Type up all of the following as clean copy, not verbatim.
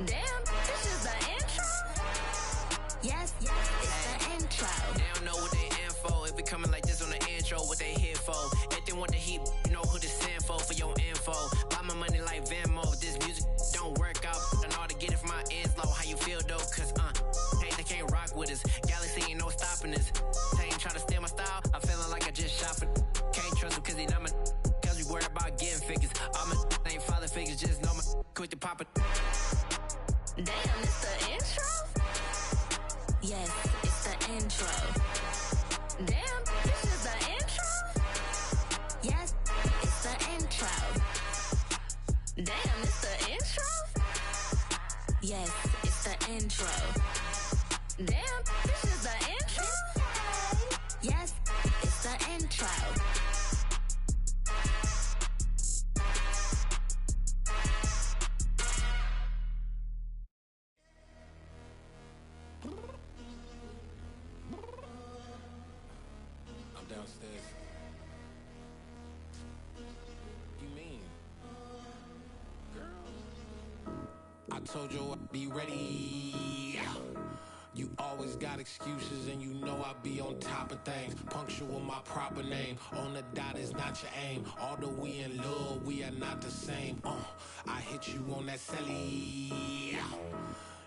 Damn, this is the intro? Yes, it's the intro. They don't know what they in for. If we coming like this on the intro, what they here for? If they want the heat, you know who to send for your info. Buy my money like Venmo. This music don't work out. I know how to get it from my ends low. How you feel though? Cause hey, they can't rock with us. Galaxy ain't no stopping us. They ain't trying to steal my style. I'm feeling like I just shot for. Can't trust him cause he not my. Cause we worried about getting figures. All my ain't father figures. Just know my quit the pop it. Damn, it's the intro? Yes, it's the intro. Damn, this is the intro? Yes, it's the intro. Damn, it's the intro? Yes, it's the intro. Damn, this is the intro? Yes, it's the intro. I'm downstairs. You mean? Girl, I told you I'd be ready. You always got excuses and you know I be on top of things. Punctual my proper name. On the dot is not your aim. Although we in love, we are not the same. I hit you on that celly.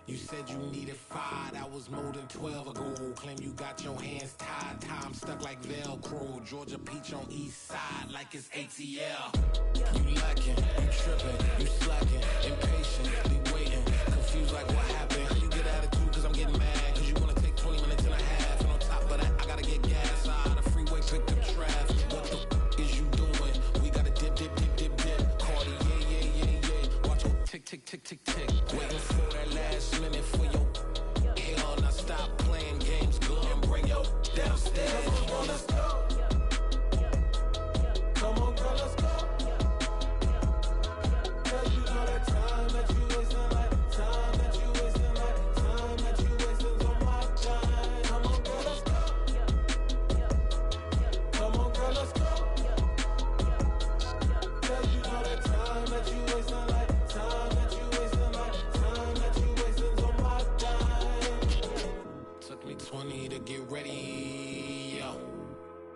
You said you needed 5, that was more than 12 ago. Claim you got your hands tied, time stuck like Velcro. Georgia Peach on east side like it's ATL. You lacking, you tripping, you slacking, impatient, be waiting, confused like what happened. How you get attitude cause I'm getting mad, cause you wanna take 20 minutes and a half. And on top of that, I gotta get gas out of the freeway, pick up traffic. What the is you doing? We gotta dip, Cardi, yeah. Watch your tick, tick, tick, tick, tick. Waiting for that last minute for your hell. Now stop playing games, go and bring your downstairs. Come on, let's go. Come on, girl, let's go. Cause you know that time that you wasting, like time that you wasting, like time that you wasting on my time. Come on, girl, let's go. Come on, girl, let's go. Cause you know that time that you wasting, like time that you wasting, like time that you wasting on my time. Took me 20 to get ready, yo.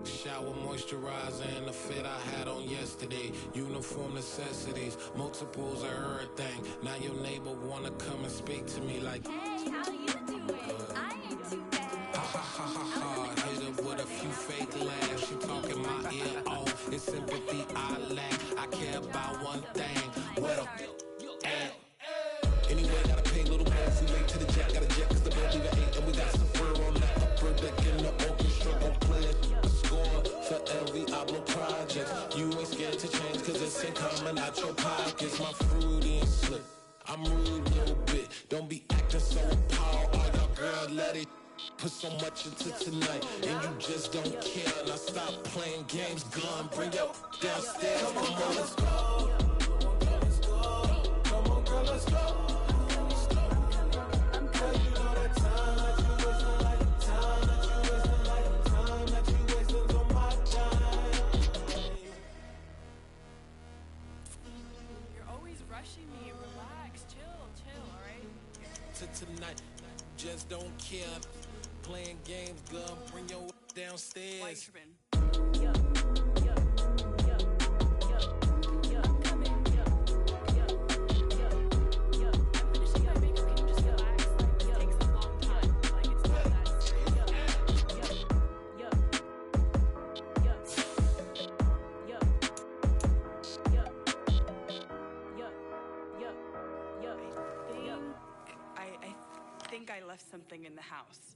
Shower, moisturizer, and the fit I had on yesterday. Uniform necessities, multiples of everything. Now your neighbor wanna come and speak to me like, Hey, how you doing? I ain't too bad. ha ha ha ha ha. Hit her with a few fake laughs. She talking my ear off. It's sympathy I lack. I care about one thing. Well, at. Anyway, gotta pay a little more if we late to the jet. Got a jet cause the boat leave at 8. And we got some fur on that upper deck in the orchestra. Gon' play it. Score for every album project. You ain't scared to change cause it's ain't coming out your pockets. My fruity and slick. I'm rude a little bit. Don't be acting so appalled. All y'all girl, let it put so much into tonight. And you just don't care. Now stop playing games. Gun, bring your downstairs. Come on, girl, let's go. Come on, girl, let's go. Cause you know that time that you wasting, like time that you wasting, like time that you wasting on my time. You're always rushing me. Relax, chill, alright? To tonight, just don't care. Playing games, gun, bring your downstairs. Why you tripping? I think I left something in the house.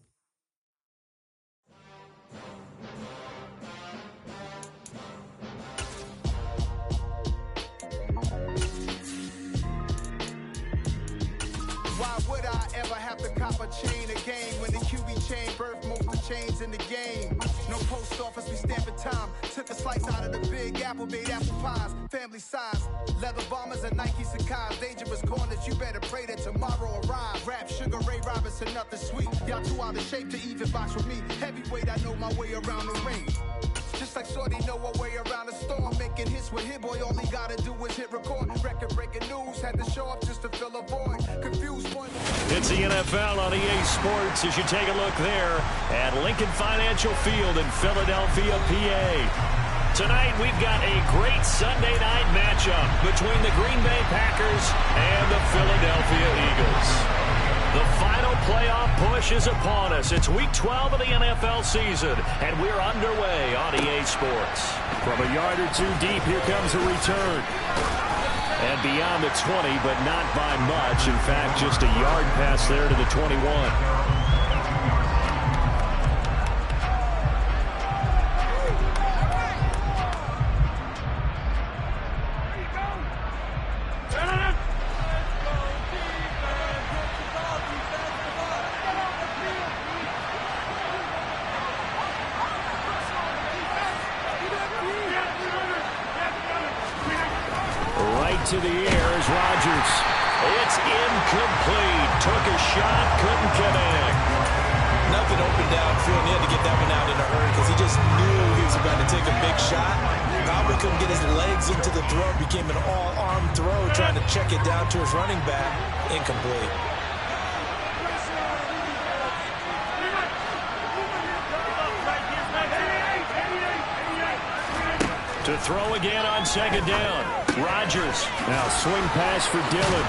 Why would I ever have to cop a chain again when the QB chain birthed most of chains in the game? No post office, we stamping time. Took a slice out of the big apple, made apple pies, family size. Leather bombers and Nike Sacai's. Dangerous corners, you better pray that tomorrow arrives. Rap, Sugar Ray Robinson, nothing sweet. Y'all too out of shape to even box with me. Heavyweight, I know my way around the ring. Just like Shorty know her way around the storm. Making hits with Hit Boy, all he gotta do is hit record. Record breaking news, had to show up just to fill a void. Confused one. It's the NFL on EA Sports as you take a look there at Lincoln Financial Field in Philadelphia, PA. Tonight, we've got a great Sunday night matchup between the Green Bay Packers and the Philadelphia Eagles. The final playoff push is upon us. It's Week 12 of the NFL season, and we're underway on EA Sports. From a yard or two deep, here comes a return. And beyond the 20, but not by much. In fact, just a yard pass there to the 21. To the air is Rodgers. It's incomplete. Took a shot, couldn't connect. Nothing open downfield. He had to get that one out in a hurry because he just knew he was about to take a big shot. Probably couldn't get his legs into the throw. Became an all-arm throw, trying to check it down to his running back. Incomplete. To throw again on second down. Rodgers. Now swing pass for Dillon.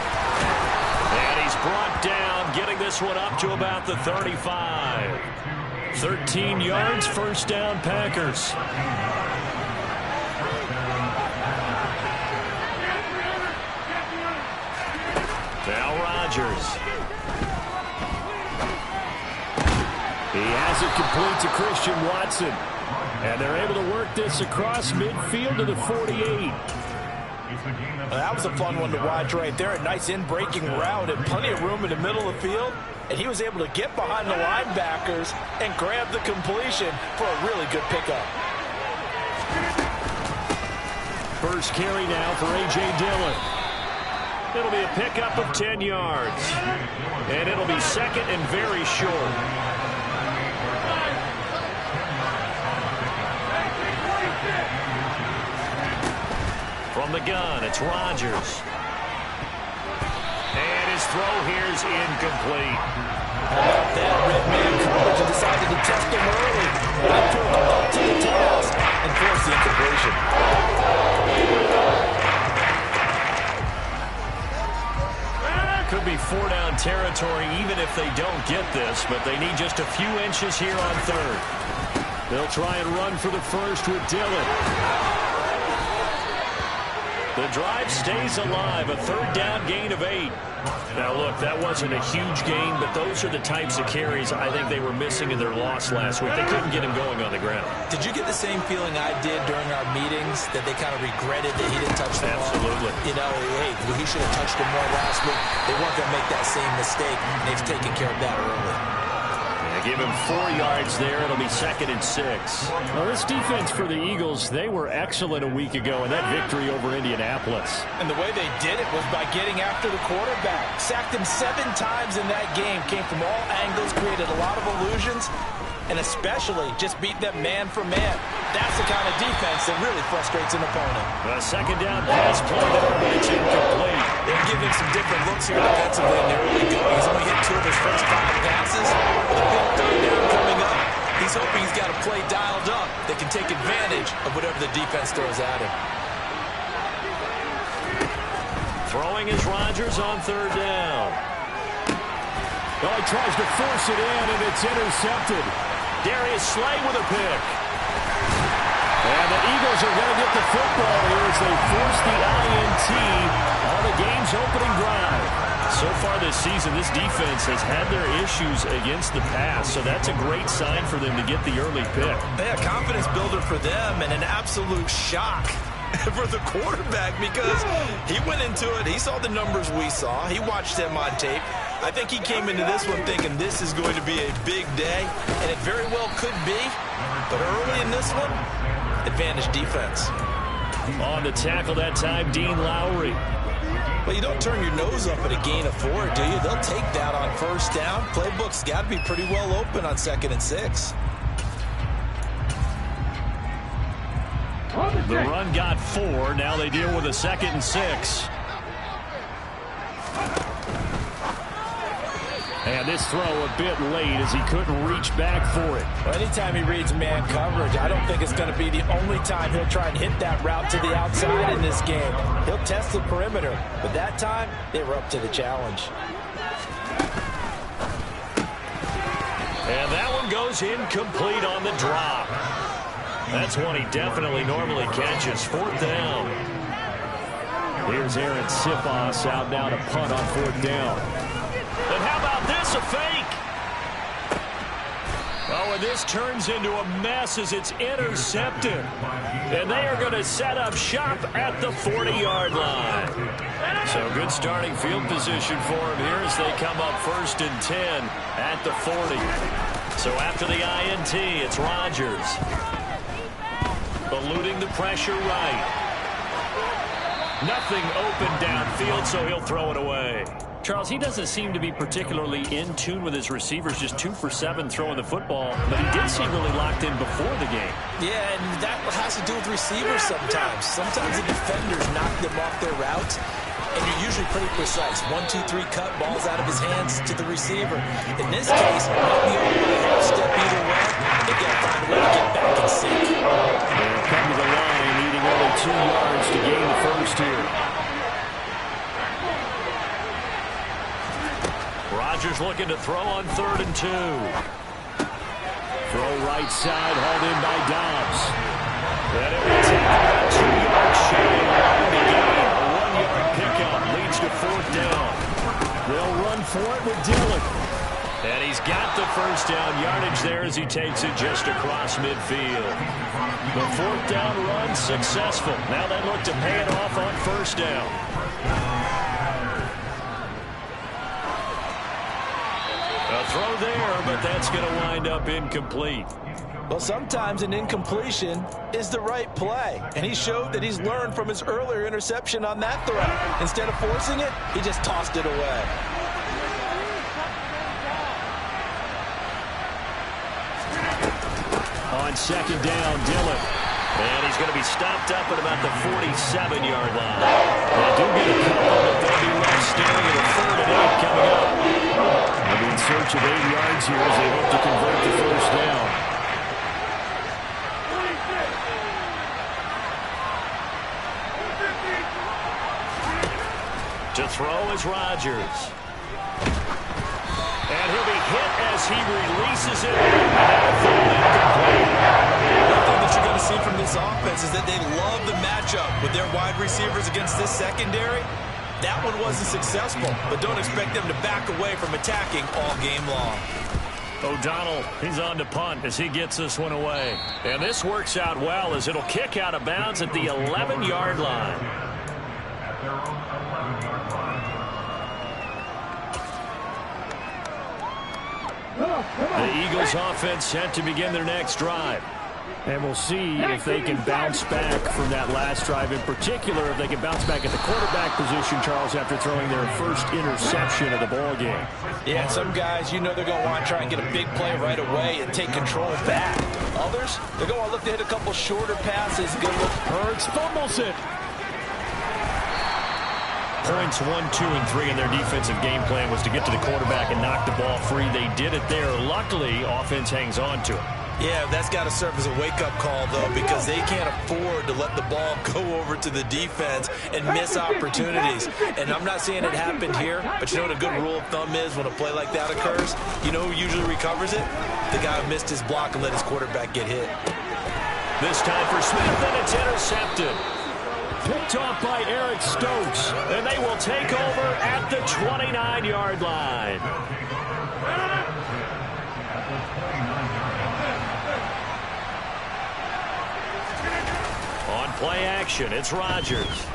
And he's brought down, getting this one up to about the 35. 13 yards, first down, Packers. Now Rodgers. He has it complete to Christian Watson. And they're able to work this across midfield to the 48. That was a fun one to watch right there. A nice in-breaking route and plenty of room in the middle of the field. And he was able to get behind the linebackers and grab the completion for a really good pickup. First carry now for A.J. Dillon. It'll be a pickup of 10 yards. And it'll be second and very short. From the gun, it's Rodgers. And his throw here is incomplete. That red man coverage and decided to test him early. Up to the task and force the incompletion. Could be four-down territory even if they don't get this, but they need just a few inches here on third. They'll try and run for the first with Dillon. The drive stays alive, a third down gain of 8. Now, look, that wasn't a huge gain, but those are the types of carries I think they were missing in their loss last week. They couldn't get him going on the ground. Did you get the same feeling I did during our meetings, that they kind of regretted that he didn't touch the ball? Absolutely. You know, hey, he should have touched him more last week. They weren't going to make that same mistake. They've taken care of that early. Give him 4 yards there. It'll be second and 6. Well, this defense for the Eagles, they were excellent a week ago in that victory over Indianapolis. And the way they did it was by getting after the quarterback. Sacked him 7 times in that game. Came from all angles, created a lot of illusions, and especially just beat them man for man. That's the kind of defense that really frustrates an opponent. A second down pass play there. It's incomplete. They're giving some different looks here defensively in the early going. He's only hit 2 of his first 5 passes. With a big third down coming up, he's hoping he's got a play dialed up that can take advantage of whatever the defense throws at him. Throwing is Rodgers on third down. Oh, he tries to force it in, and it's intercepted. Darius Slay with a pick. And the Eagles are going to get the football here as they force the INT on the game's opening drive. So far this season, this defense has had their issues against the pass, so that's a great sign for them to get the early pick. Yeah, confidence builder for them and an absolute shock for the quarterback because he went into it. He saw the numbers we saw. He watched them on tape. I think he came into this one thinking this is going to be a big day, and it very well could be. But early in this one, advantage defense. On the tackle that time, Dean Lowry. Well, you don't turn your nose up at a gain of 4, do you? They'll take that on first down. Playbook's got to be pretty well open on 2nd and 6. The run got 4. Now they deal with a 2nd and 6. And this throw a bit late as he couldn't reach back for it. Well, anytime he reads man coverage, I don't think it's going to be the only time he'll try and hit that route to the outside in this game. He'll test the perimeter, but that time they were up to the challenge. And that one goes incomplete on the drop. That's one he definitely normally catches. 4th down. Here's Aaron Sipos out now to punt on 4th down. And how about this, a fake? Oh, and this turns into a mess as it's intercepted. And they are going to set up shop at the 40-yard line. So good starting field position for him here as they come up 1st and 10 at the 40. So after the INT, it's Rodgers. Eluding the pressure right. Nothing open downfield, so he'll throw it away. Charles, he doesn't seem to be particularly in tune with his receivers, just 2 for 7 throwing the football, but he did seem really locked in before the game. Yeah, and that has to do with receivers sometimes. Sometimes the defenders knock them off their routes, and you're usually pretty precise. 1, 2, 3 cut, balls out of his hands to the receiver. In this case, might be over by a half step either way. They got to find a way to get back and sync. They'll come to the line, needing only 2 yards to gain the first here. Rodgers looking to throw on 3rd and 2. Throw right side, hauled in by Dobbs. And it will take about 2 yards shy of the game. A 1-yard pickup leads to 4th down. They'll run for it with Dillon. And he's got the first down yardage there as he takes it just across midfield. The 4th down run successful. Now they look to pay it off on 1st down. A throw there, but that's going to wind up incomplete. Well, sometimes an incompletion is the right play, and he showed that he's learned from his earlier interception on that throw. Instead of forcing it, he just tossed it away. On 2nd down, Dillon. And he's going to be stopped up at about the 47-yard line. They do get a couple, but they'll be left staring at a 3rd and 8 coming up. They'll be in search of 8 yards here as they hope to convert the first down. To throw is Rodgers. And he'll be hit as he releases it. One thing that you're going to see from this offense is that they love the matchup with their wide receivers against this secondary. That one wasn't successful, but don't expect them to back away from attacking all game long. O'Donnell, he's on to punt as he gets this one away. And this works out well as it'll kick out of bounds at the 11-yard line. The Eagles offense set to begin their next drive. And we'll see if they can bounce back from that last drive. In particular, if they can bounce back at the quarterback position, Charles, after throwing their first interception of the ball game. Yeah, some guys, you know they're going to want to try and get a big play right away and take control back. Others, they're going to look to hit a couple shorter passes. Good look. Hurts fumbles it. Points 1, 2, and 3 in their defensive game plan was to get to the quarterback and knock the ball free. They did it there. Luckily, offense hangs on to it. Yeah, that's got to serve as a wake-up call, though, because they can't afford to let the ball go over to the defense and miss opportunities. And I'm not saying it happened here, but you know what a good rule of thumb is when a play like that occurs? You know who usually recovers it? The guy who missed his block and let his quarterback get hit. This time for Smith, and it's intercepted. Picked off by Eric Stokes, and they will take over at the 29-yard line. On play action, it's Rodgers.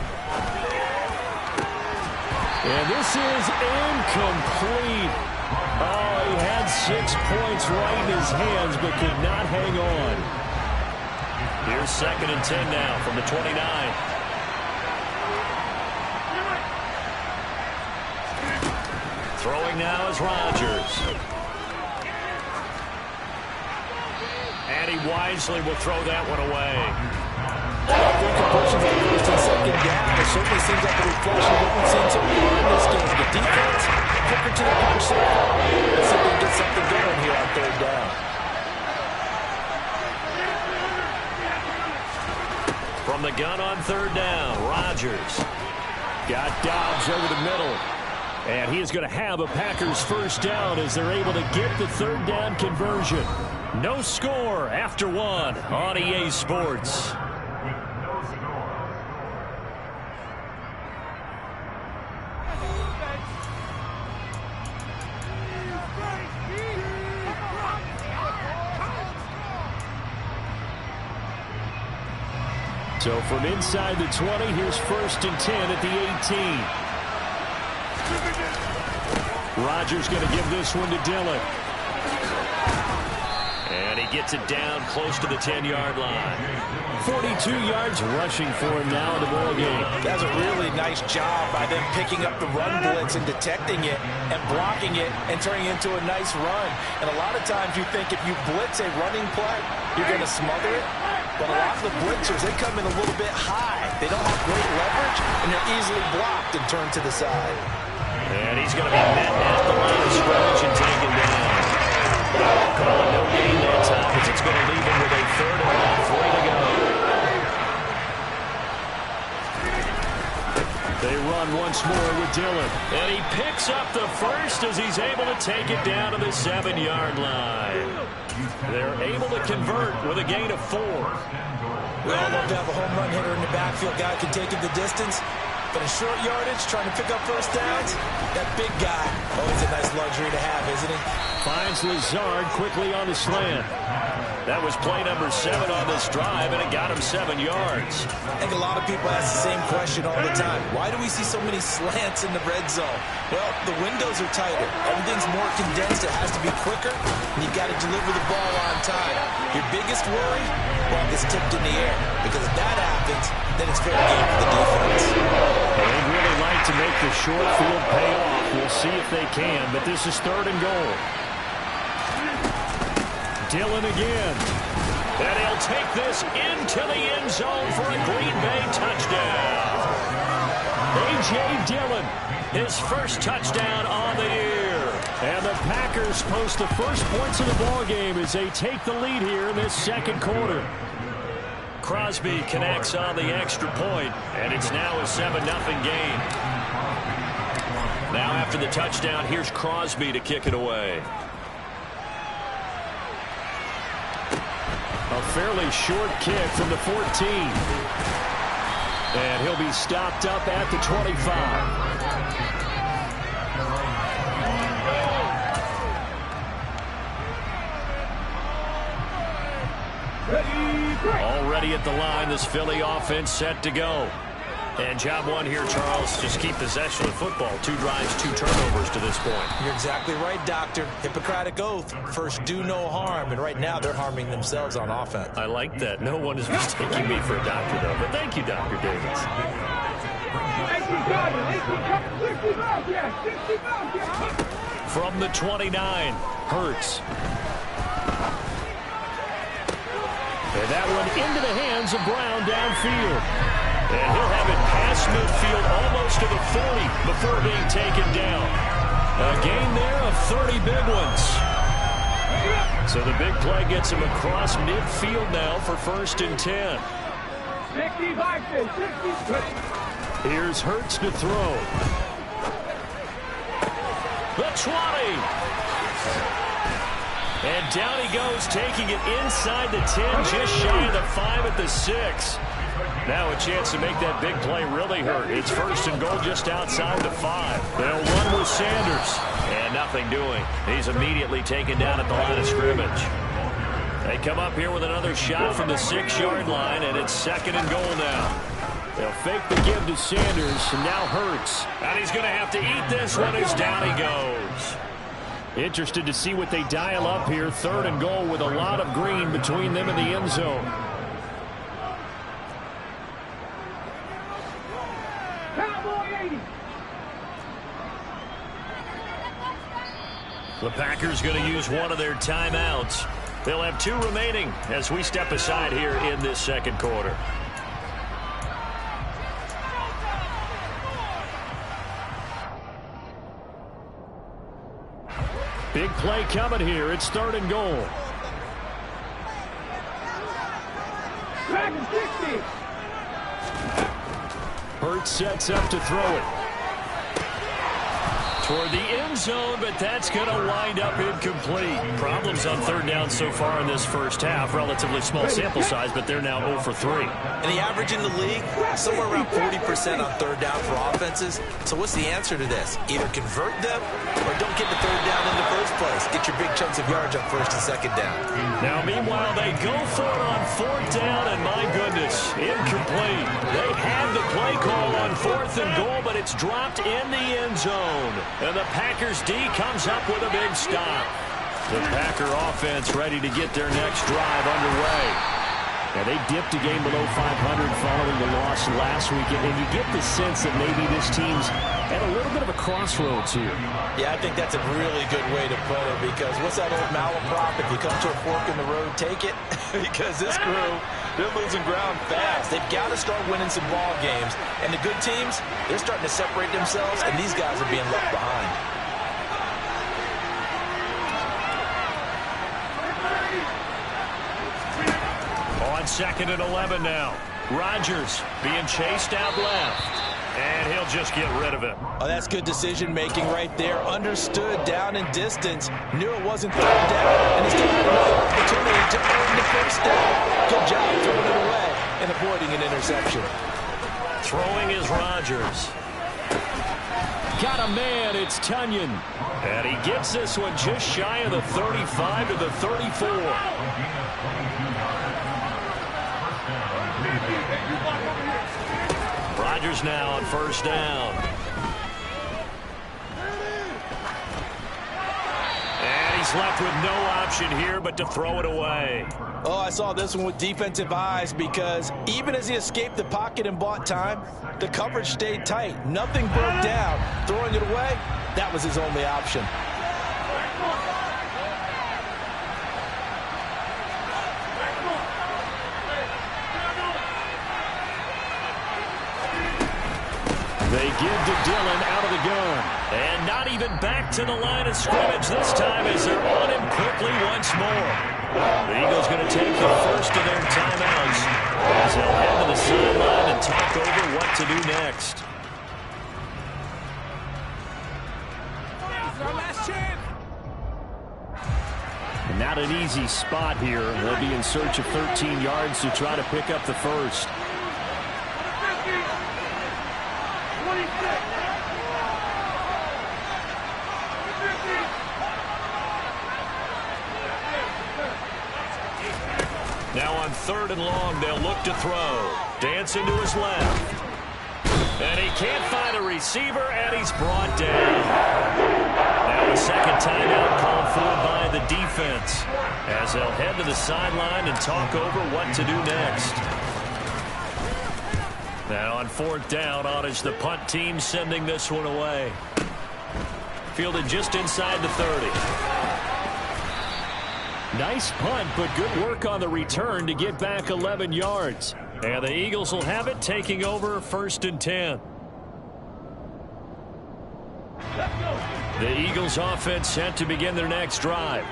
And this is incomplete. Oh, he had 6 points right in his hands, but could not hang on. Here's 2nd and 10 now from the 29. Throwing now is Rodgers. And he wisely will throw that one away. I think the portions of first and second down, it certainly seems like a reflection of what we've seen so far in this game. The defense, quicker to the punch so far. And he is going to have a Packers first down as they're able to get the third down conversion. No score after one on EA Sports. So from inside the 20, here's 1st and 10 at the 18. Rodgers going to give this one to Dillon. And he gets it down close to the 10-yard line. 42 yards rushing for him now in the ballgame. That's a really nice job by them picking up the run blitz and detecting it and blocking it and turning it into a nice run. And a lot of times you think if you blitz a running play, you're going to smother it. But a lot of the blitzers, they come in a little bit high. They don't have great leverage, and they're easily blocked and turned to the side. And he's going to be met at the line of scrimmage and taken down. Calling no gain that time as it's going to leave him with a 3rd and long, 3 to go. They run once more with Dillon. And he picks up the first as he's able to take it down to the 7-yard line. They're able to convert with a gain of 4. We all love to have a home run hitter in the backfield. Guy can take it the distance. But in short yardage, trying to pick up first downs, that big guy, always a nice luxury to have, isn't he? Finds Lazard quickly on the slant. That was play number 7 on this drive, and it got him 7 yards. I think a lot of people ask the same question all the time. Why do we see so many slants in the red zone? Well, the windows are tighter. Everything's more condensed. It has to be quicker, and you've got to deliver the ball on time. Your biggest worry? Well, it's tipped in the air. Because if that happens, then it's fair game for the defense. They'd really like to make the short field pay off. We'll see if they can, but this is 3rd and goal. Dillon again. And he'll take this into the end zone for a Green Bay touchdown. A.J. Dillon, his first touchdown on the year. And the Packers post the first points of the ballgame as they take the lead here in this 2nd quarter. Crosby connects on the extra point, and it's now a 7-0 game. Now after the touchdown, here's Crosby to kick it away. A fairly short kick from the 14. And he'll be stopped up at the 25. Already at the line, this Philly offense set to go. And job one here, Charles, just keep possession of football. 2 drives, 2 turnovers to this point. You're exactly right, Doctor. Hippocratic oath. First, do no harm. And right now, they're harming themselves on offense. I like that. No one is mistaking me for a doctor, though. But thank you, Dr. Davis. From the 29, Hurts. And that one into the hands of Brown downfield. And he'll have it past midfield almost to the 40 before being taken down. A gain there of 30 big ones. So the big play gets him across midfield now for 1st and 10. Here's Hurts to throw. The 20. And down he goes, taking it inside the 10, just shy of the 5 at the 6. Now a chance to make that big play really hurt. It's 1st and goal just outside the 5. They'll run with Sanders. And nothing doing. He's immediately taken down at the line of scrimmage. They come up here with another shot from the 6-yard line, and it's 2nd and goal now. They'll fake the give to Sanders, and now Hurts. And he's going to have to eat this one as down he goes. Interested to see what they dial up here. 3rd and goal with a lot of green between them and the end zone. The Packers going to use one of their timeouts. They'll have 2 remaining as we step aside here in this 2nd quarter. Big play coming here. It's 3rd and goal. Hurts sets up to throw it. toward the end zone, but that's going to wind up incomplete. Problems on third down so far in this first half. Relatively small sample size, but they're now 0 for 3. And the average in the league, somewhere around 40% on third down for offenses. So what's the answer to this? Either convert them or don't get the third down in the first place. Get your big chunks of yards on first and second down. Now, meanwhile, they go for it on fourth down, and my goodness, incomplete. They had the play call on fourth and goal, but it's dropped in the end zone. And the Packers D comes up with a big stop. The Packer offense ready to get their next drive underway. Yeah, they dipped a game below 500 following the loss last week, and you get the sense that maybe this team's at a little bit of a crossroads here. Yeah, I think that's a really good way to put it, because what's that old malaprop? If you come to a fork in the road, take it. Because this crew, they're losing ground fast. They've got to start winning some ball games. And the good teams, they're starting to separate themselves, and these guys are being left behind. On 2nd and 11 now. Rodgers being chased out left. And he'll just get rid of it. Oh, that's good decision-making right there. Understood down in distance. Knew it wasn't third down. And he's taking another opportunity to earn the first down. Good job throwing it away and avoiding an interception. Throwing is Rodgers. Got a man. It's Tunyon. And he gets this one just shy of the 35 to the 34. Rodgers now on first down. And he's left with no option here but to throw it away. Oh, I saw this one with defensive eyes, because even as he escaped the pocket and bought time, the coverage stayed tight. Nothing broke down. Throwing it away, that was his only option. They give to Dillon out of the gun. And not even back to the line of scrimmage this time as they're on him quickly once more. The Eagles going to take the first of their timeouts as they'll head to the sideline and talk over what to do next. And not an easy spot here. They'll be in search of 13 yards to try to pick up the first. Now on 3rd and long, they'll look to throw. Dancing to his left. And he can't find a receiver, and he's brought down. Now a second timeout called for by the defense as they'll head to the sideline and talk over what to do next. Now on 4th down, on is the punt team sending this one away. Fielded just inside the 30. Nice punt, but good work on the return to get back 11 yards. And the Eagles will have it, taking over 1st and 10. The Eagles offense set to begin their next drive.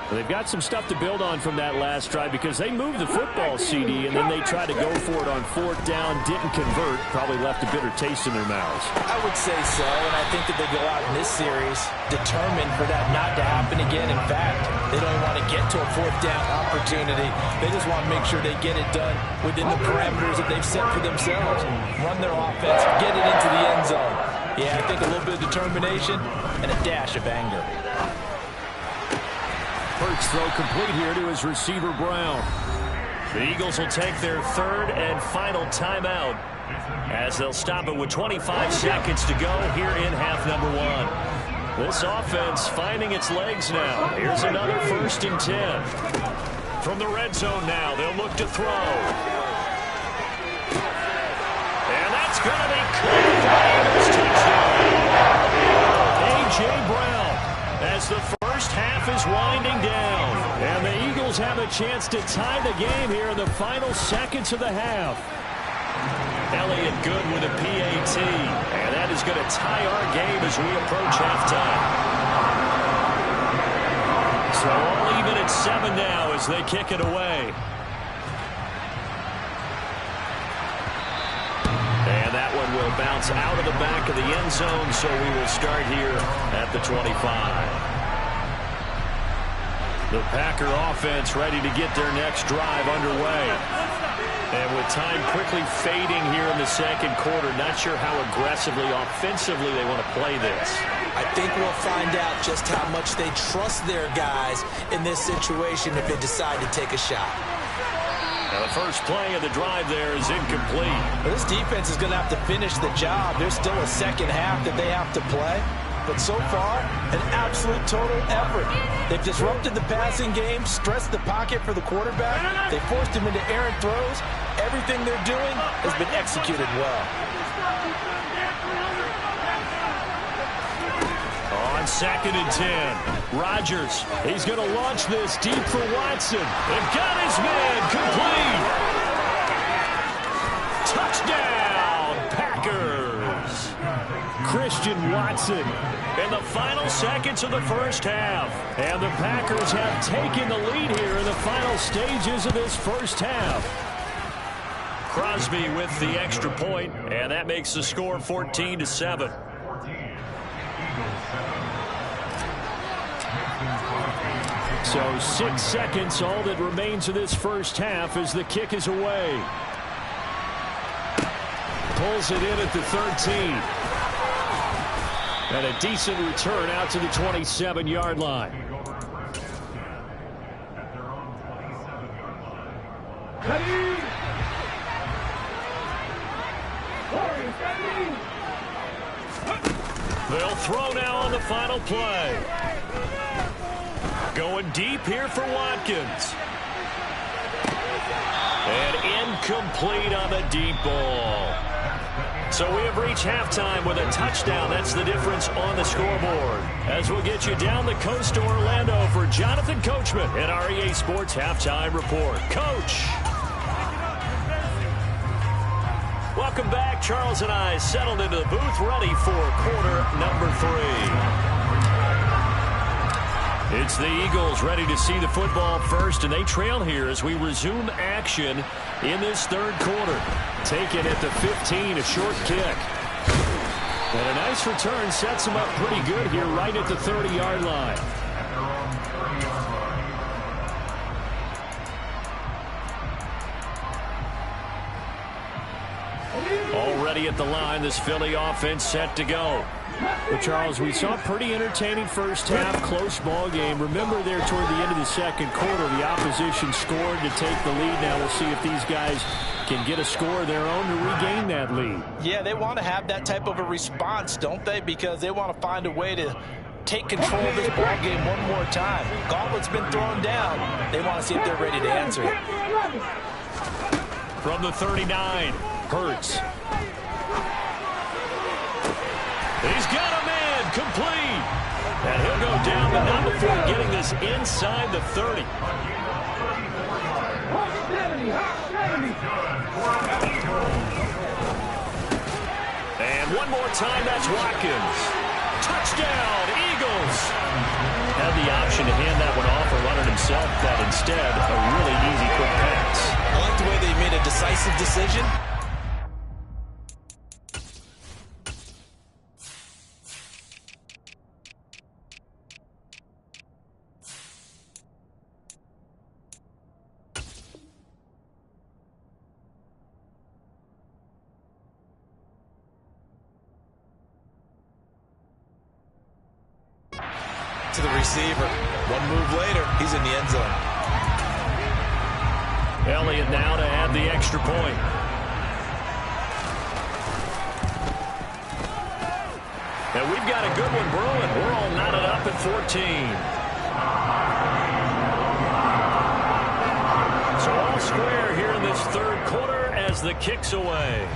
Well, they've got some stuff to build on from that last drive, because they moved the football, CD, and then they tried to go for it on 4th down, didn't convert, probably left a bitter taste in their mouths. I would say so, and I think that they go out in this series determined for that not to happen again. In fact, they don't want to get to a 4th down opportunity. They just want to make sure they get it done within the parameters that they've set for themselves. Run their offense, get it into the end zone. Yeah, I think a little bit of determination and a dash of anger. Hurts throw complete here to his receiver, Brown. The Eagles will take their 3rd and final timeout as they'll stop it with 25 seconds to go here in half number 1. This offense finding its legs now. Here's another 1st and 10. From the red zone now, they'll look to throw. And that's going to be caught by Eagles touchdown. A.J. Brown as the first half is winding down. And the Eagles have a chance to tie the game here in the final seconds of the half. Elliott good with a PAT. And that is going to tie our game as we approach halftime. So all even at 7 now as they kick it away. And that one will bounce out of the back of the end zone, so we will start here at the 25. The Packer offense ready to get their next drive underway. And with time quickly fading here in the second quarter, not sure how aggressively, offensively they want to play this. I think we'll find out just how much they trust their guys in this situation if they decide to take a shot. Now the first play of the drive there is incomplete. Well, this defense is going to have to finish the job. There's still a second half that they have to play. But so far, an absolute total effort. They've disrupted the passing game, stressed the pocket for the quarterback. They forced him into errant throws. Everything they're doing has been executed well. On 2nd and 10, Rodgers, he's going to launch this deep for Watson. And got his man complete. Touchdown, Packers. Christian Watson in the final seconds of the first half. And the Packers have taken the lead here in the final stages of this first half. Crosby with the extra point, and that makes the score 14-7. So 6 seconds, all that remains of this first half as the kick is away. Pulls it in at the 13. And a decent return out to the 27-yard line. They'll throw now on the final play. Going deep here for Watkins. And incomplete on the deep ball. So we have reached halftime with a touchdown. That's the difference on the scoreboard. As we'll get you down the coast to Orlando for Jonathan Coachman at our EA Sports Halftime Report. Coach. Welcome back. Charles and I settled into the booth ready for quarter number 3. It's the Eagles ready to see the football first, and they trail here as we resume action in this third quarter. Taken at the 15, a short kick. And a nice return sets them up pretty good here right at the 30-yard line. Already at the line, this Philly offense set to go. But Charles, we saw a pretty entertaining first half, close ball game. Remember there toward the end of the second quarter, the opposition scored to take the lead. Now we'll see if these guys can get a score of their own to regain that lead. Yeah, they want to have that type of a response, don't they? Because they want to find a way to take control of this ball game one more time. Gauntlet's been thrown down. They want to see if they're ready to answer it. From the 39, Hurts. He's got a man complete. And he'll go down, but not before getting this inside the 30. And one more time, that's Watkins. Touchdown, Eagles. Had the option to hand that one off or run it himself, but instead, a really easy quick pass. I like the way they made a decisive decision. To the receiver. One move later, he's in the end zone. Elliott now to add the extra point. And we've got a good one brewing. We're all knotted up at 14. So all square here in this third quarter as the kick's away.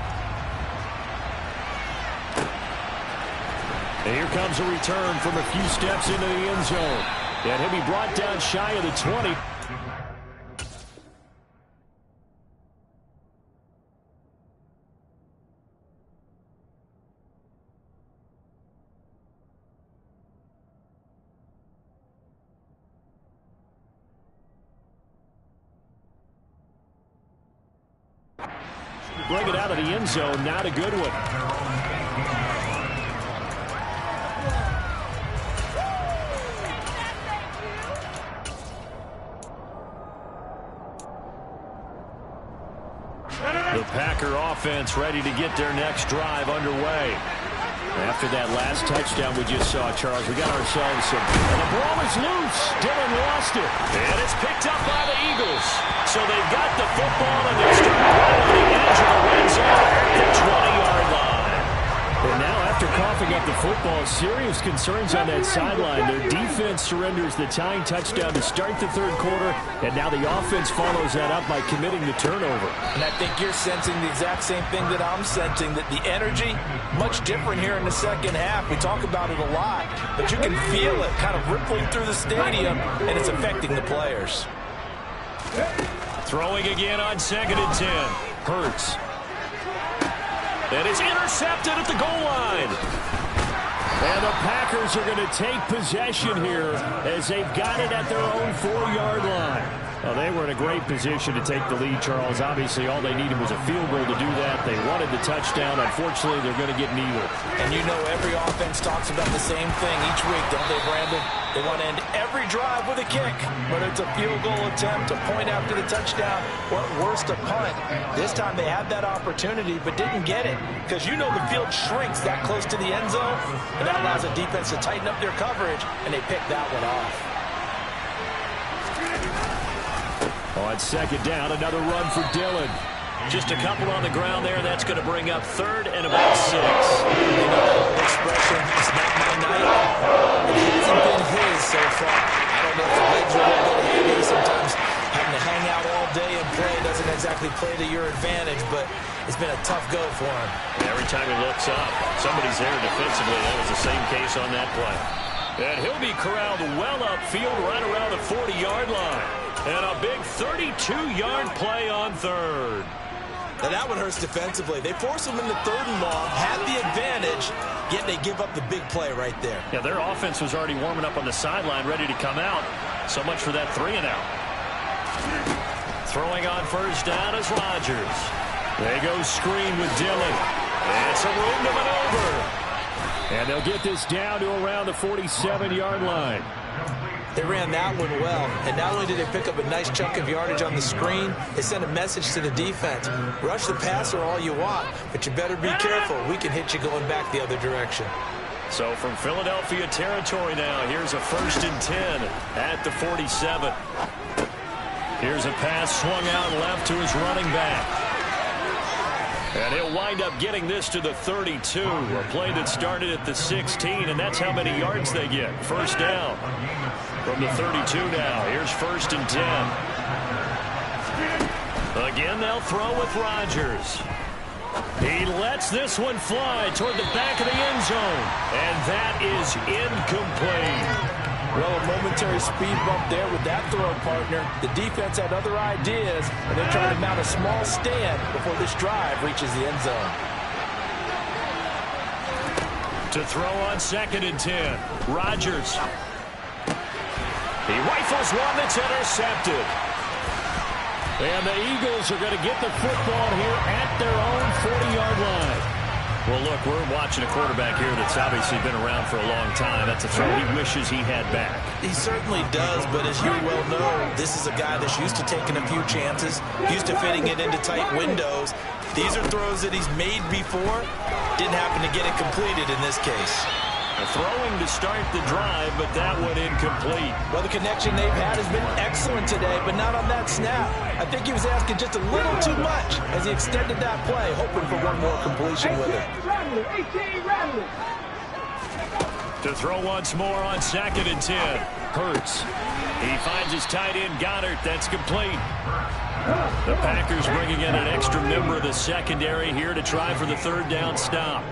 And here comes a return from a few steps into the end zone. And he'll be brought down shy of the 20. Bring it out of the end zone, not a good one. The Packer offense ready to get their next drive underway. After that last touchdown we just saw, Charles, we got ourselves some... And the ball is loose. Dillon lost it. And it's picked up by the Eagles. So they've got the football and they're starting right on the edge of the red zone at the 20-yard line. And now after coughing up the football, serious concerns on that sideline. Their defense surrenders the tying touchdown to start the third quarter, and now the offense follows that up by committing the turnover. And I think you're sensing the exact same thing that I'm sensing, that the energy, much different here in the second half. We talk about it a lot, but you can feel it kind of rippling through the stadium, and it's affecting the players. Throwing again on 2nd and 10. Hurts. And it's intercepted at the goal line. And the Packers are going to take possession here as they've got it at their own 4-yard line. Well, they were in a great position to take the lead, Charles. Obviously, all they needed was a field goal to do that. They wanted the touchdown. Unfortunately, they're going to get neither. And you know every offense talks about the same thing each week, don't they, Brandon? They want to end every drive with a kick, whether it's a field goal attempt, a point after the touchdown, or at worst, a punt. This time they had that opportunity but didn't get it because you know the field shrinks that close to the end zone, and that allows the defense to tighten up their coverage, and they pick that one off. On 2nd down, another run for Dillon. Just a couple on the ground there. That's going to bring up 3rd and about 6. You know that expression, it's not my night. It hasn't been his so far. I don't know if the legs are a little bit heavy. Sometimes having to hang out all day and play doesn't exactly play to your advantage, but it's been a tough go for him. Every time he looks up, somebody's there defensively. That was the same case on that play. And he'll be corralled well upfield right around the 40-yard line. And a big 32-yard play on 3rd. Now that one hurts defensively. They force him into 3rd and long, had the advantage, yet they give up the big play right there. Yeah, their offense was already warming up on the sideline, ready to come out. So much for that 3-and-out. Throwing on 1st down is Rodgers. They go screen with Dillon. It's a room to maneuver. And they'll get this down to around the 47-yard line. They ran that one well, and not only did they pick up a nice chunk of yardage on the screen, they sent a message to the defense. Rush the passer all you want, but you better be careful. We can hit you going back the other direction. So from Philadelphia territory now, here's a 1st and 10 at the 47. Here's a pass swung out left to his running back. And he'll wind up getting this to the 32, a play that started at the 16, and that's how many yards they get. 1st down from the 32 now. Here's 1st and 10. Again, they'll throw with Rodgers. He lets this one fly toward the back of the end zone, and that is incomplete. Well, a momentary speed bump there with that throw, partner. The defense had other ideas, and they're trying to mount a small stand before this drive reaches the end zone. To throw on 2nd and 10, Rodgers. He rifles one that's intercepted. And the Eagles are going to get the football here at their own 40-yard line. Well, look, we're watching a quarterback here that's obviously been around for a long time. That's a throw he wishes he had back. He certainly does, but as you well know, this is a guy that's used to taking a few chances, used to fitting it into tight windows. These are throws that he's made before. Didn't happen to get it completed in this case. Throwing to start the drive, but that one incomplete. Well, the connection they've had has been excellent today, but not on that snap. I think he was asking just a little too much as he extended that play, hoping for one more completion with it. To throw once more on 2nd and 10. Hurts. He finds his tight end, Goddard. That's complete. The Packers bringing in an extra member of the secondary here to try for the 3rd down stop.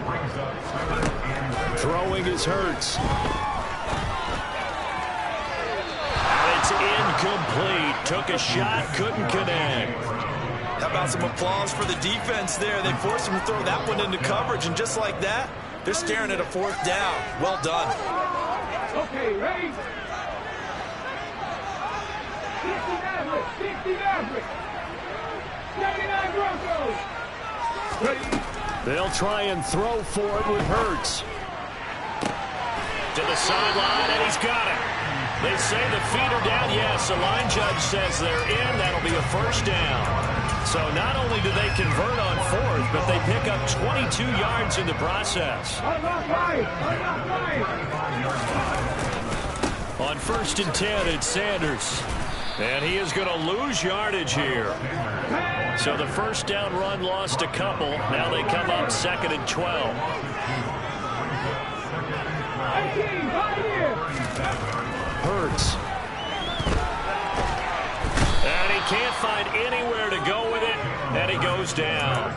Throwing is Hurts. It's incomplete. Took a shot, couldn't connect. How about some applause for the defense there? They forced him to throw that one into coverage, and just like that, they're staring at a 4th down. Well done. Okay, ready? 60 Maverick. 79 Broncos. They'll try and throw for it with Hurts. To the sideline, and he's got it. They say the feet are down. Yes, the line judge says they're in. That'll be a 1st down. So not only do they convert on fourth, but they pick up 22 yards in the process. On 1st and 10, it's Sanders. And he is going to lose yardage here. So the first down run lost a couple. Now they come up 2nd and 12. Hurts. And he can't find anywhere to go with it. And he goes down.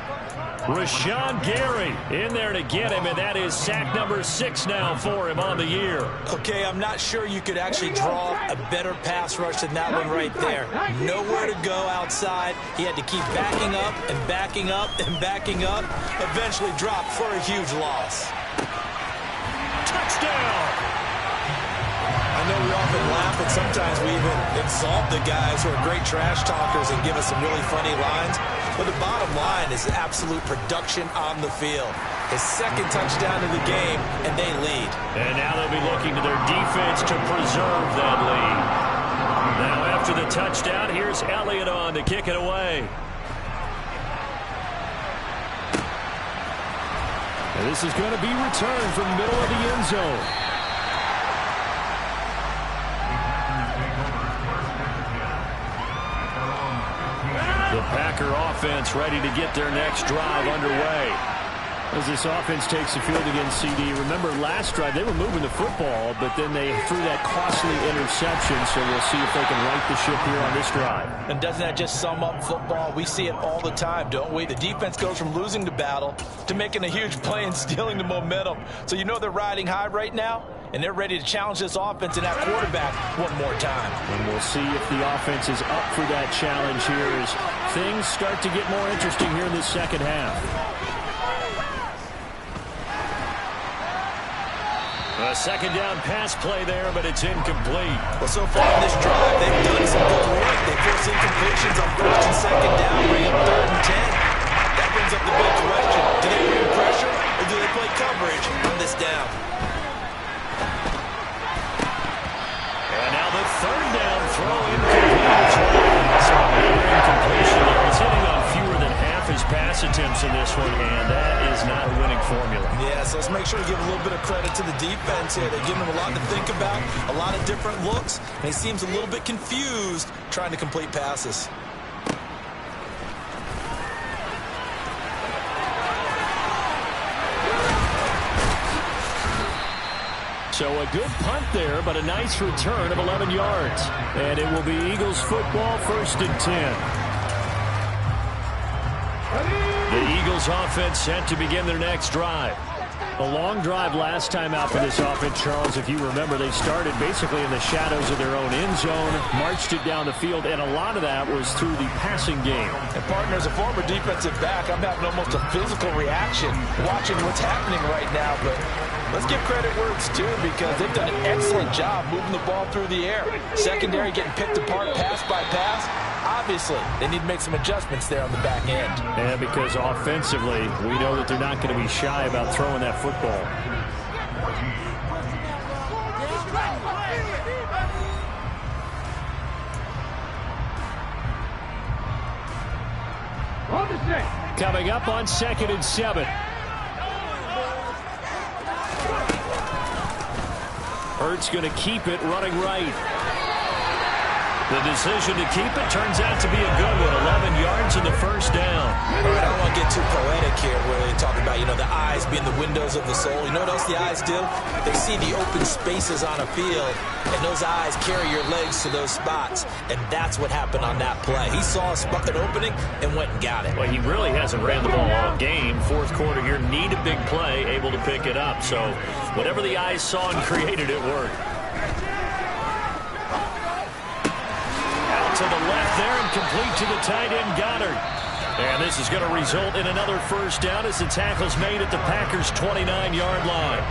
Rashawn Gary in there to get him, and that is sack number 6 now for him on the year. Okay, I'm not sure you could actually draw a better pass rush than that one right there. Nowhere to go outside. He had to keep backing up and backing up and backing up. Eventually dropped for a huge loss. Touchdown! I know we often laugh, and sometimes we even insult the guys who are great trash talkers and give us some really funny lines. But the bottom line is absolute production on the field. His 2nd touchdown of the game, and they lead. And now they'll be looking to their defense to preserve that lead. Now after the touchdown, here's Elliott on to kick it away. And this is going to be returned from the middle of the end zone. The Packer offense ready to get their next drive underway. As this offense takes the field against CD, remember last drive they were moving the football, but then they threw that costly interception, so we'll see if they can right the ship here on this drive. And doesn't that just sum up football? We see it all the time, don't we? The defense goes from losing the battle to making a huge play and stealing the momentum. So you know they're riding high right now, and they're ready to challenge this offense and that quarterback one more time. And we'll see if the offense is up for that challenge here as things start to get more interesting here in this second half. A second down pass play there, but it's incomplete. Well, so far in this drive, they've done some good work. They forced incompletions on 1st and 2nd down, bring up 3rd and 10. That brings up the big question. Do they bring pressure, or do they play coverage on this down? And now the 3rd down throw incomplete. So another incompletion. It's hitting on fewer than half his pass attempts in this one, and that is not a winning formula. Yeah, so let's make sure to give a little bit of credit to the defense here. They're giving him a lot to think about, a lot of different looks, and he seems a little bit confused trying to complete passes. So a good punt there, but a nice return of 11 yards. And it will be Eagles football, 1st and 10. The Eagles offense set to begin their next drive. A long drive last time out for this offense, Charles. If you remember, they started basically in the shadows of their own end zone, marched it down the field, and a lot of that was through the passing game. And, partner, as a former defensive back, I'm having almost a physical reaction watching what's happening right now. But let's give credit where it's due because they've done an excellent job moving the ball through the air. Secondary getting picked apart pass by pass. Obviously, they need to make some adjustments there on the back end. Yeah, because offensively, we know that they're not going to be shy about throwing that football. Coming up on 2nd and 7. Hurts going to keep it running right. The decision to keep it turns out to be a good one. 11 yards in the first down. All right, I don't want to get too poetic here where they talk about, the eyes being the windows of the soul. You know what else the eyes do? They see the open spaces on a field, and those eyes carry your legs to those spots, and that's what happened on that play. He saw an opening and went and got it. Well, he really hasn't ran the ball all game. Fourth quarter here, need a big play, able to pick it up. So whatever the eyes saw and created, it worked. To the left there and complete to the tight end Goddard. And this is going to result in another first down as the tackle's made at the Packers' 29-yard line.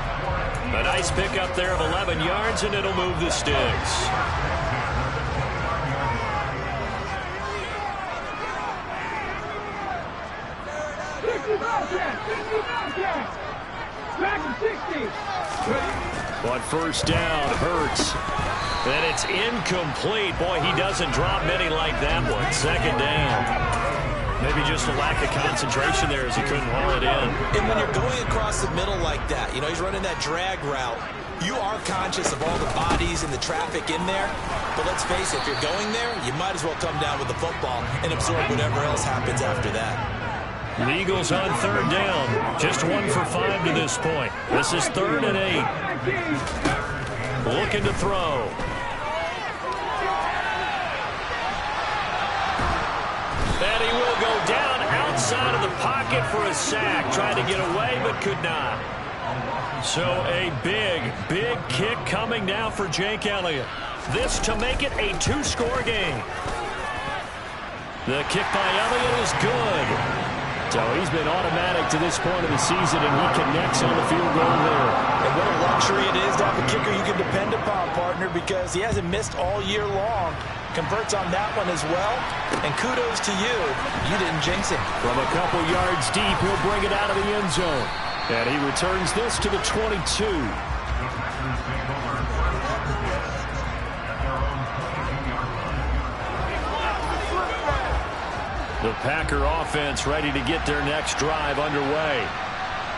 A nice pickup there of 11 yards, and it'll move the sticks. On first down, Hurts. And it's incomplete. Boy, he doesn't drop many like that one. Second down. Maybe just a lack of concentration there as he couldn't haul it in. And when you're going across the middle like that, he's running that drag route, you are conscious of all the bodies and the traffic in there. But let's face it, if you're going there, you might as well come down with the football and absorb whatever else happens after that. The Eagles on third down. Just 1 for 5 to this point. This is 3rd and 8. Looking to throw. And he will go down outside of the pocket for a sack. Tried to get away, but could not. So a big, big kick coming now for Jake Elliott. This to make it a 2-score game. The kick by Elliott is good. So he's been automatic to this point of the season, and he connects on the field goal there. And what a luxury it is to have a kicker you can depend upon, partner, because he hasn't missed all year long. Converts on that one as well. And kudos to you. You didn't jinx him. From a couple yards deep, he'll bring it out of the end zone. And he returns this to the 22. The Packer offense ready to get their next drive underway.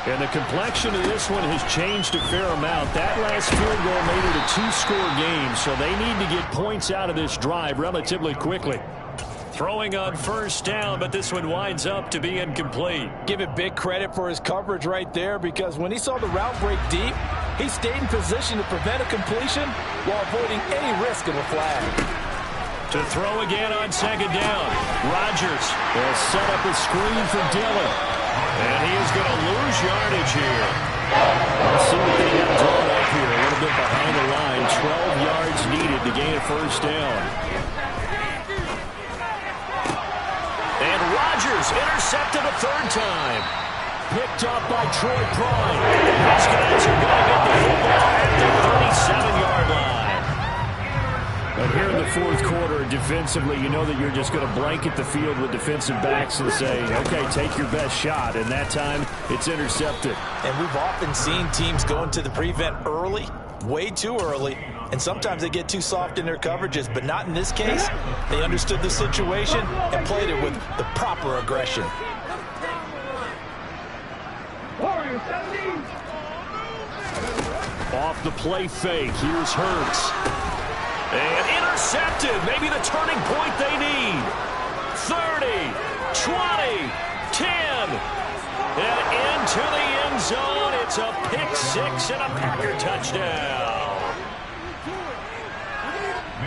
And the complexion of this one has changed a fair amount. That last field goal made it a 2-score game, so they need to get points out of this drive relatively quickly. Throwing on first down, but this one winds up to be incomplete. Give it big credit for his coverage right there, because when he saw the route break deep, he stayed in position to prevent a completion while avoiding any risk of a flag. To throw again on second down. Rodgers will set up a screen for Dillon. And he is going to lose yardage here. Let's see what they have drawn up here. A little bit behind the line. 12 yards needed to gain a first down. And Rodgers intercepted a 3rd time. Picked up by Troy Prime. These guys are going to get the football at the 37-yard line. But here in the 4th quarter, defensively, you know that you're just going to blanket the field with defensive backs and say, okay, take your best shot. And that time, it's intercepted. And we've often seen teams go into the prevent early, way too early, and sometimes they get too soft in their coverages. But not in this case. They understood the situation and played it with the proper aggression. Off the play fake, here's Hurts. And intercepted, maybe the turning point they need. 30, 20, 10, and into the end zone. It's a pick 6 and a Packer touchdown.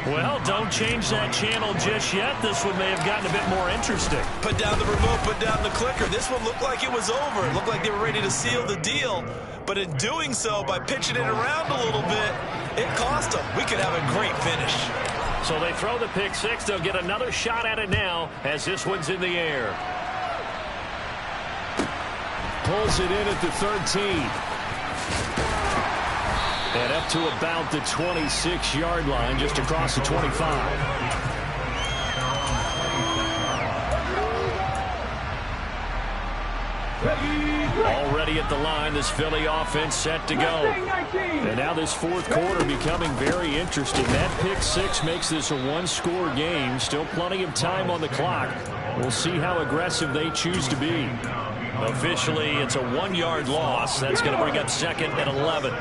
Well, don't change that channel just yet. This one may have gotten a bit more interesting. Put down the remote, put down the clicker. This one looked like it was over. It looked like they were ready to seal the deal. But in doing so, by pitching it around a little bit, it cost them. We could have a great finish. So they throw the pick 6. They'll get another shot at it now as this one's in the air. Pulls it in at the 13. And up to about the 26-yard line, just across the 25. Already at the line, this Philly offense set to go. And now this 4th quarter becoming very interesting. That pick 6 makes this a 1-score game. Still plenty of time on the clock. We'll see how aggressive they choose to be. Officially, it's a 1-yard loss. That's going to bring up 2nd and 11.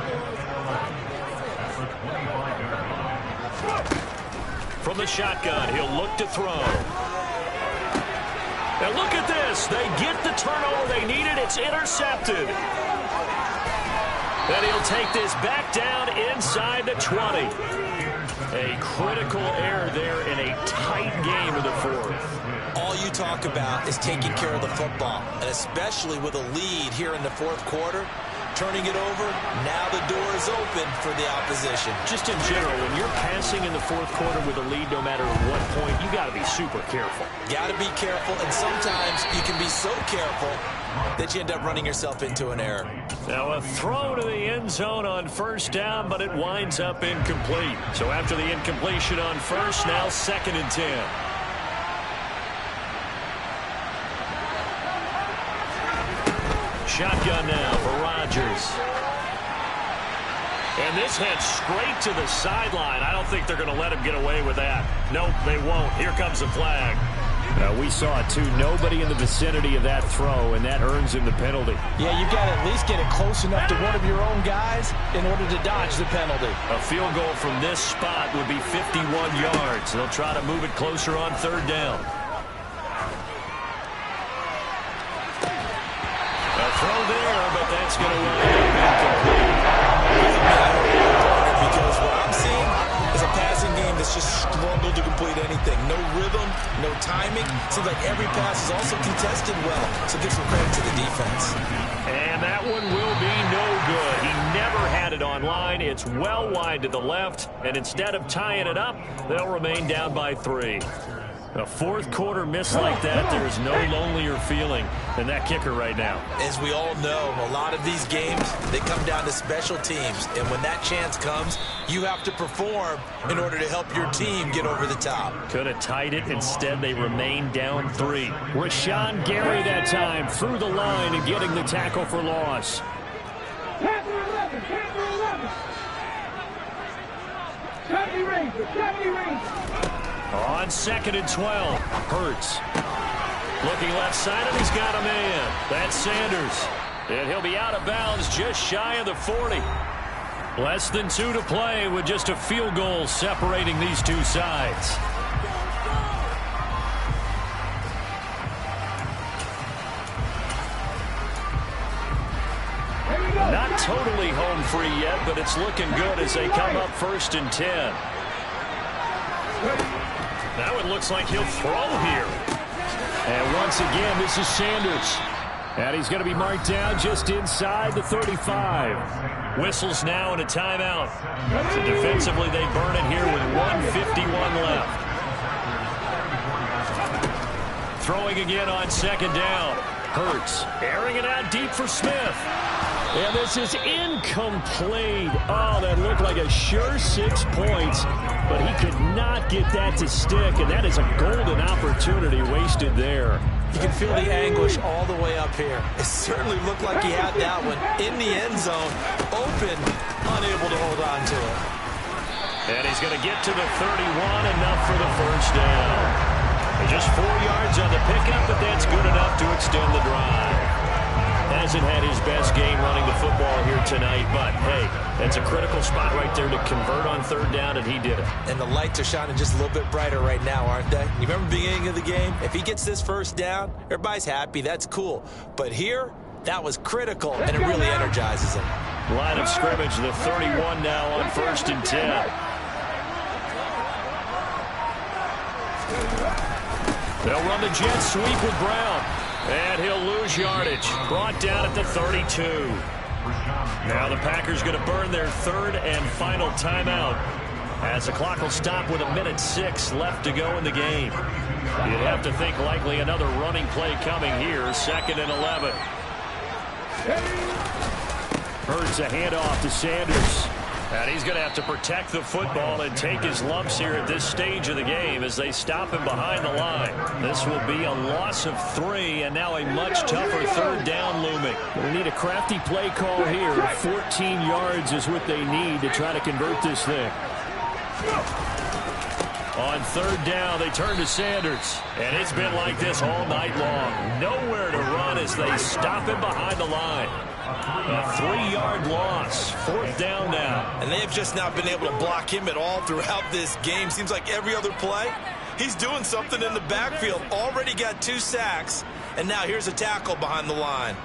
From the shotgun, he'll look to throw. And look at this. They get the turnover they needed. It's intercepted. And he'll take this back down inside the 20. A critical error there in a tight game of the 4th. All you talk about is taking care of the football, and especially with a lead here in the 4th quarter. Turning it over, now the door is open for the opposition. Just in general, when you're passing in the 4th quarter with a lead, no matter what point, you got to be super careful. Got to be careful, and sometimes you can be so careful that you end up running yourself into an error. Now a throw to the end zone on first down, but it winds up incomplete. So after the incompletion on first, now 2nd and 10. Shotgun now for Rodgers. And this heads straight to the sideline. I don't think they're going to let him get away with that. Nope, they won't. Here comes the flag. We saw it, too. Nobody in the vicinity of that throw, and that earns him the penalty. Yeah, you've got to at least get it close enough to one of your own guys in order to dodge the penalty. A field goal from this spot would be 51 yards. They'll try to move it closer on third down. A throw there, but that's going to wind up incomplete. Because what I'm seeing is a passing game that's just struggled to complete anything. No rhythm, no timing. Seems like every pass is also contested well. So give some credit to the defense. And that one will be no good. He never had it on line. It's well wide to the left. And instead of tying it up, they'll remain down by 3. A fourth quarter miss like that, there is no lonelier feeling than that kicker right now. As we all know, a lot of these games, they come down to special teams. And when that chance comes, you have to perform in order to help your team get over the top. Could have tied it. Instead, they remain down 3. Rashawn Gary that time through the line and getting the tackle for loss. On 2nd and 12, Hurts. Looking left side, and he's got a man. That's Sanders. And he'll be out of bounds just shy of the 40. Less than 2 to play with just a field goal separating these two sides. Not totally home free yet, but it's looking good as they come up 1st and 10. Now it looks like he'll throw here. And once again, this is Sanders. And he's going to be marked down just inside the 35. Whistles now and a timeout. So defensively, they burn it here with 1:51 left. Throwing again on 2nd down. Hurts airing it out deep for Smith. And this is incomplete. Oh, that looked like a sure 6 points, but he could not get that to stick, and that is a golden opportunity wasted there. You can feel the anguish all the way up here. It certainly looked like he had that one in the end zone, open, unable to hold on to it. And he's going to get to the 31, enough for the first down. Just 4 yards on the pickup, but that's good enough to extend the drive. Hasn't had his best game running the football here tonight, but hey, that's a critical spot right there to convert on 3rd down, and he did it. And the lights are shining just a little bit brighter right now, aren't they? You remember the beginning of the game? If he gets this first down, everybody's happy. That's cool. But here, that was critical, and it really energizes him. Line of scrimmage, the 31 now on 1st and 10. They'll run the jet sweep with Brown. And he'll lose yardage. Brought down at the 32. Now the Packers going to burn their 3rd and final timeout, as the clock will stop with 1:06 left to go in the game. You'd have to think likely another running play coming here. 2nd and 11. Hurts a handoff to Sanders. And he's going to have to protect the football and take his lumps here at this stage of the game as they stop him behind the line. This will be a loss of 3, and now a much tougher 3rd down looming. They need a crafty play call here. 14 yards is what they need to try to convert this thing. On 3rd down, they turn to Sanders. And it's been like this all night long. Nowhere to run as they stop him behind the line. A 3-yard loss. 4th down now. And they have just not been able to block him at all throughout this game. Seems like every other play, he's doing something in the backfield. Already got 2 sacks. And now here's a tackle behind the line.